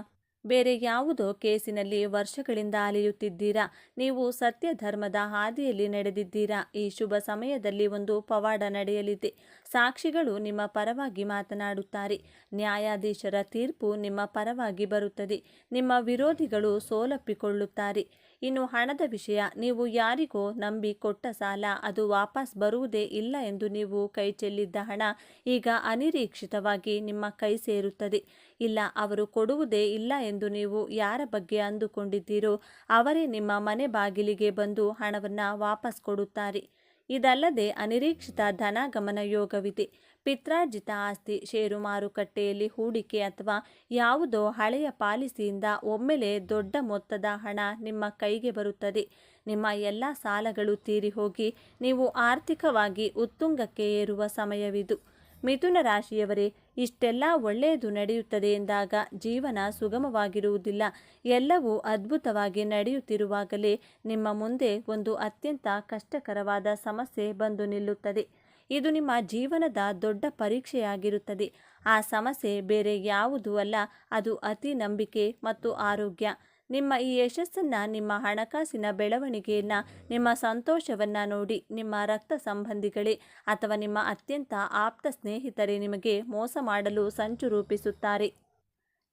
ಬೇರೆ ಯಾವುದೋ ಕೇಸಿನಲ್ಲಿ ವರ್ಷಗಳಿಂದ ಅಲೆಯುತ್ತಿದ್ದೀರಾ? ನೀವು ಸತ್ಯ ಧರ್ಮದ ಹಾದಿಯಲ್ಲಿ ನಡೆದಿದ್ದೀರಾ? ಈ ಶುಭ ಸಮಯದಲ್ಲಿ ಒಂದು ಪವಾಡ ನಡೆಯಲಿದೆ. ಸಾಕ್ಷಿಗಳು ನಿಮ್ಮ ಪರವಾಗಿ ಮಾತನಾಡುತ್ತಾರೆ. ನ್ಯಾಯಾಧೀಶರ ತೀರ್ಪು ನಿಮ್ಮ ಪರವಾಗಿ ಬರುತ್ತದೆ. ನಿಮ್ಮ ವಿರೋಧಿಗಳು ಸೋಲಪ್ಪಿಕೊಳ್ಳುತ್ತಾರೆ. ಇನ್ನು ಹಣದ ವಿಷಯ, ನೀವು ಯಾರಿಗೋ ನಂಬಿ ಕೊಟ್ಟ ಸಾಲ ಅದು ವಾಪಸ್ ಬರುವುದೇ ಇಲ್ಲ ಎಂದು ನೀವು ಕೈ ಚೆಲ್ಲಿದ್ದ ಹಣ ಈಗ ಅನಿರೀಕ್ಷಿತವಾಗಿ ನಿಮ್ಮ ಕೈ ಸೇರುತ್ತದೆ. ಇಲ್ಲ, ಅವರು ಕೊಡುವುದೇ ಇಲ್ಲ ಎಂದು ನೀವು ಯಾರ ಬಗ್ಗೆ ಅಂದುಕೊಂಡಿದ್ದೀರೋ ಅವರೇ ನಿಮ್ಮ ಮನೆ ಬಾಗಿಲಿಗೆ ಬಂದು ಹಣವನ್ನು ವಾಪಸ್ ಕೊಡುತ್ತಾರೆ. ಇದಲ್ಲದೆ ಅನಿರೀಕ್ಷಿತ ಧನಾಗಮನ ಯೋಗವಿದೆ. ಪಿತ್ರಾರ್ಜಿತ ಆಸ್ತಿ, ಷೇರು ಮಾರುಕಟ್ಟೆಯಲ್ಲಿ ಹೂಡಿಕೆ ಅಥವಾ ಯಾವುದೋ ಹಳೆಯ ಪಾಲಿಸಿಯಿಂದ ಒಮ್ಮೆಲೆ ದೊಡ್ಡ ಮೊತ್ತದ ಹಣ ನಿಮ್ಮ ಕೈಗೆ ಬರುತ್ತದೆ. ನಿಮ್ಮ ಎಲ್ಲ ಸಾಲಗಳು ತೀರಿ ಹೋಗಿ ನೀವು ಆರ್ಥಿಕವಾಗಿ ಉತ್ತುಂಗಕ್ಕೆ ಏರುವ ಸಮಯವಿದು. ಮಿಥುನ ರಾಶಿಯವರೇ, ಇಷ್ಟೆಲ್ಲ ಒಳ್ಳೆಯದು ನಡೆಯುತ್ತದೆ ಎಂದಾಗ ಜೀವನ ಸುಗಮವಾಗಿರುವುದಿಲ್ಲ. ಎಲ್ಲವೂ ಅದ್ಭುತವಾಗಿ ನಡೆಯುತ್ತಿರುವಾಗಲೇ ನಿಮ್ಮ ಮುಂದೆ ಒಂದು ಅತ್ಯಂತ ಕಷ್ಟಕರವಾದ ಸಮಸ್ಯೆ ಬಂದು ನಿಲ್ಲುತ್ತದೆ. ಇದು ನಿಮ್ಮ ಜೀವನದ ದೊಡ್ಡ ಪರೀಕ್ಷೆಯಾಗಿರುತ್ತದೆ. ಆ ಸಮಸ್ಯೆ ಬೇರೆ ಯಾವುದೂ ಅಲ್ಲ, ಅದು ಅತಿ ನಂಬಿಕೆ ಮತ್ತು ಆರೋಗ್ಯ. ನಿಮ್ಮ ಈ ಯಶಸ್ಸನ್ನು, ನಿಮ್ಮ ಹಣಕಾಸಿನ ಬೆಳವಣಿಗೆಯನ್ನು, ನಿಮ್ಮ ಸಂತೋಷವನ್ನು ನೋಡಿ ನಿಮ್ಮ ರಕ್ತ ಸಂಬಂಧಿಗಳೇ ಅಥವಾ ನಿಮ್ಮ ಅತ್ಯಂತ ಆಪ್ತ ಸ್ನೇಹಿತರೇ ನಿಮಗೆ ಮೋಸ ಮಾಡಲು ಸಂಚು ರೂಪಿಸುತ್ತಾರೆ.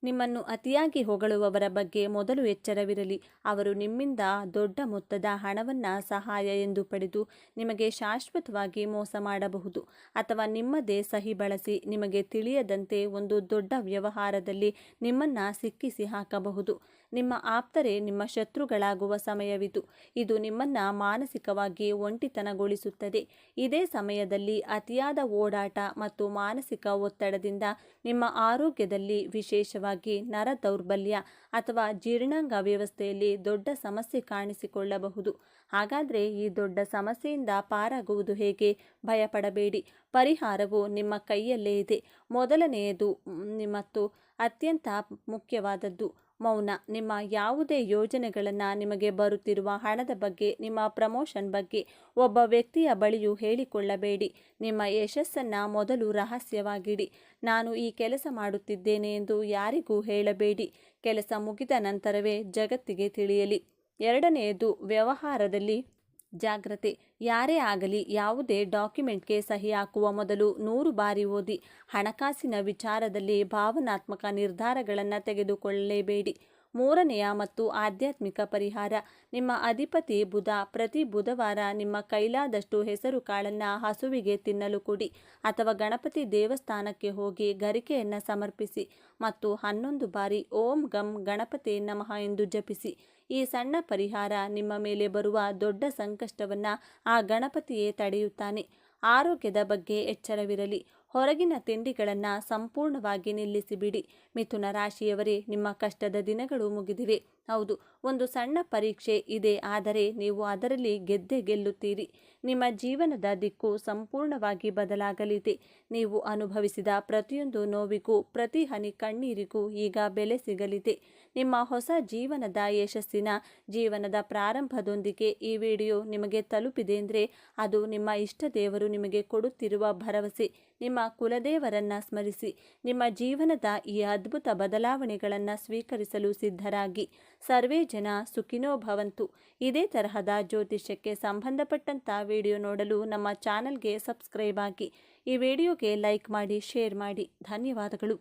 ನಿಮ್ಮನ್ನು ಅತಿಯಾಗಿ ಹೊಗಳುವವರ ಬಗ್ಗೆ ಮೊದಲು ಎಚ್ಚರವಿರಲಿ. ಅವರು ನಿಮ್ಮಿಂದ ದೊಡ್ಡ ಮೊತ್ತದ ಹಣವನ್ನು ಸಹಾಯ ಎಂದು ಪಡೆದು ನಿಮಗೆ ಶಾಶ್ವತವಾಗಿ ಮೋಸ ಮಾಡಬಹುದು. ಅಥವಾ ನಿಮ್ಮದೇ ಸಹಿ ಬಳಸಿ ನಿಮಗೆ ತಿಳಿಯದಂತೆ ಒಂದು ದೊಡ್ಡ ವ್ಯವಹಾರದಲ್ಲಿ ನಿಮ್ಮನ್ನು ಸಿಕ್ಕಿಸಿ ಹಾಕಬಹುದು. ನಿಮ್ಮ ಆಪ್ತರೇ ನಿಮ್ಮ ಶತ್ರುಗಳಾಗುವ ಸಮಯವಿದು. ಇದು ನಿಮ್ಮನ್ನು ಮಾನಸಿಕವಾಗಿ ಒಂಟಿತನಗೊಳಿಸುತ್ತದೆ. ಇದೇ ಸಮಯದಲ್ಲಿ ಅತಿಯಾದ ಓಡಾಟ ಮತ್ತು ಮಾನಸಿಕ ಒತ್ತಡದಿಂದ ನಿಮ್ಮ ಆರೋಗ್ಯದಲ್ಲಿ, ವಿಶೇಷವಾಗಿ ನರ ದೌರ್ಬಲ್ಯ ಅಥವಾ ಜೀರ್ಣಾಂಗ ವ್ಯವಸ್ಥೆಯಲ್ಲಿ ದೊಡ್ಡ ಸಮಸ್ಯೆ ಕಾಣಿಸಿಕೊಳ್ಳಬಹುದು. ಹಾಗಾದರೆ ಈ ದೊಡ್ಡ ಸಮಸ್ಯೆಯಿಂದ ಪಾರಾಗುವುದು ಹೇಗೆ? ಭಯಪಡಬೇಡಿ. ಪರಿಹಾರವು ನಿಮ್ಮ ಕೈಯಲ್ಲೇ ಇದೆ. ಮೊದಲನೆಯದು ಮತ್ತು ಅತ್ಯಂತ ಮುಖ್ಯವಾದದ್ದು ಮೌನ. ನಿಮ್ಮ ಯಾವುದೇ ಯೋಜನೆಗಳನ್ನು, ನಿಮಗೆ ಬರುತ್ತಿರುವ ಹಣದ ಬಗ್ಗೆ, ನಿಮ್ಮ ಪ್ರಮೋಷನ್ ಬಗ್ಗೆ ಒಬ್ಬ ವ್ಯಕ್ತಿಯ ಬಳಿಯೂ ಹೇಳಿಕೊಳ್ಳಬೇಡಿ. ನಿಮ್ಮ ಯಶಸ್ಸನ್ನು ಮೊದಲು ರಹಸ್ಯವಾಗಿಡಿ. ನಾನು ಈ ಕೆಲಸ ಮಾಡುತ್ತಿದ್ದೇನೆ ಎಂದು ಯಾರಿಗೂ ಹೇಳಬೇಡಿ. ಕೆಲಸ ಮುಗಿದ ನಂತರವೇ ಜಗತ್ತಿಗೆ ತಿಳಿಯಲಿ. ಎರಡನೆಯದು ವ್ಯವಹಾರದಲ್ಲಿ ಜಾಗ್ರತೆ. ಯಾರೇ ಆಗಲಿ ಯಾವುದೇ ಡಾಕ್ಯುಮೆಂಟ್ಗೆ ಸಹಿ ಹಾಕುವ ಮೊದಲು 100 ಬಾರಿ ಓದಿ. ಹಣಕಾಸಿನ ವಿಚಾರದಲ್ಲಿ ಭಾವನಾತ್ಮಕ ನಿರ್ಧಾರಗಳನ್ನು ತೆಗೆದುಕೊಳ್ಳಲೇಬೇಡಿ. ಮೂರನೆಯ ಮತ್ತು ಆಧ್ಯಾತ್ಮಿಕ ಪರಿಹಾರ. ನಿಮ್ಮ ಅಧಿಪತಿ ಬುಧ ಪ್ರತಿ ಬುಧವಾರ ನಿಮ್ಮ ಕೈಲಾದಷ್ಟು ಹೆಸರು ಕಾಳನ್ನು ಹಸುವಿಗೆ ತಿನ್ನಲು ಕೊಡಿ ಅಥವಾ ಗಣಪತಿ ದೇವಸ್ಥಾನಕ್ಕೆ ಹೋಗಿ ಗರಿಕೆಯನ್ನು ಸಮರ್ಪಿಸಿ ಮತ್ತು 11 ಬಾರಿ ಓಂ ಗಂ ಗಣಪತಿ ನಮಃ ಎಂದು ಜಪಿಸಿ. ಈ ಸಣ್ಣ ಪರಿಹಾರ ನಿಮ್ಮ ಮೇಲೆ ಬರುವ ದೊಡ್ಡ ಸಂಕಷ್ಟವನ್ನು ಆ ಗಣಪತಿಯೇ ತಡೆಯುತ್ತಾನೆ. ಆರೋಗ್ಯದ ಬಗ್ಗೆ ಎಚ್ಚರವಿರಲಿ. ಹೊರಗಿನ ತಿಂಡಿಗಳನ್ನು ಸಂಪೂರ್ಣವಾಗಿ ನಿಲ್ಲಿಸಿಬಿಡಿ. ಮಿಥುನ ರಾಶಿಯವರೇ, ನಿಮ್ಮ ಕಷ್ಟದ ದಿನಗಳು ಮುಗಿದಿವೆ. ಹೌದು, ಒಂದು ಸಣ್ಣ ಪರೀಕ್ಷೆ ಇದೆ, ಆದರೆ ನೀವು ಅದರಲ್ಲಿ ಗೆದ್ದೇ ಗೆಲ್ಲುತ್ತೀರಿ. ನಿಮ್ಮ ಜೀವನದ ದಿಕ್ಕು ಸಂಪೂರ್ಣವಾಗಿ ಬದಲಾಗಲಿದೆ. ನೀವು ಅನುಭವಿಸಿದ ಪ್ರತಿಯೊಂದು ನೋವಿಗೂ, ಪ್ರತಿ ಹನಿ ಕಣ್ಣೀರಿಗೂ ಈಗ ಬೆಲೆ ಸಿಗಲಿದೆ. ನಿಮ್ಮ ಹೊಸ ಜೀವನದ ಯಶಸ್ಸಿನ ಜೀವನದ ಪ್ರಾರಂಭದೊಂದಿಗೆ ಈ ವಿಡಿಯೋ ನಿಮಗೆ ತಲುಪಿದೆ ಅಂದರೆ ಅದು ನಿಮ್ಮ ಇಷ್ಟ ದೇವರು ನಿಮಗೆ ಕೊಡುತ್ತಿರುವ ಭರವಸೆ. ನಿಮ್ಮ ಕುಲದೇವರನ್ನು ಸ್ಮರಿಸಿ ನಿಮ್ಮ ಜೀವನದ ಈ ಅದ್ಭುತ ಬದಲಾವಣೆಗಳನ್ನು ಸ್ವೀಕರಿಸಲು ಸಿದ್ಧರಾಗಿ. ಸರ್ವೇ ಜನ ಸುಖಿನೋ ಭವಂತು. ಇದೇ ತರಹದ ಜ್ಯೋತಿಷ್ಯಕ್ಕೆ ಸಂಬಂಧಪಟ್ಟಂಥ ವಿಡಿಯೋ ನೋಡಲು ನಮ್ಮ ಚಾನಲ್ಗೆ ಸಬ್ಸ್ಕ್ರೈಬ್ ಆಗಿ. ಈ ವಿಡಿಯೋಗೆ ಲೈಕ್ ಮಾಡಿ, ಶೇರ್ ಮಾಡಿ. ಧನ್ಯವಾದಗಳು.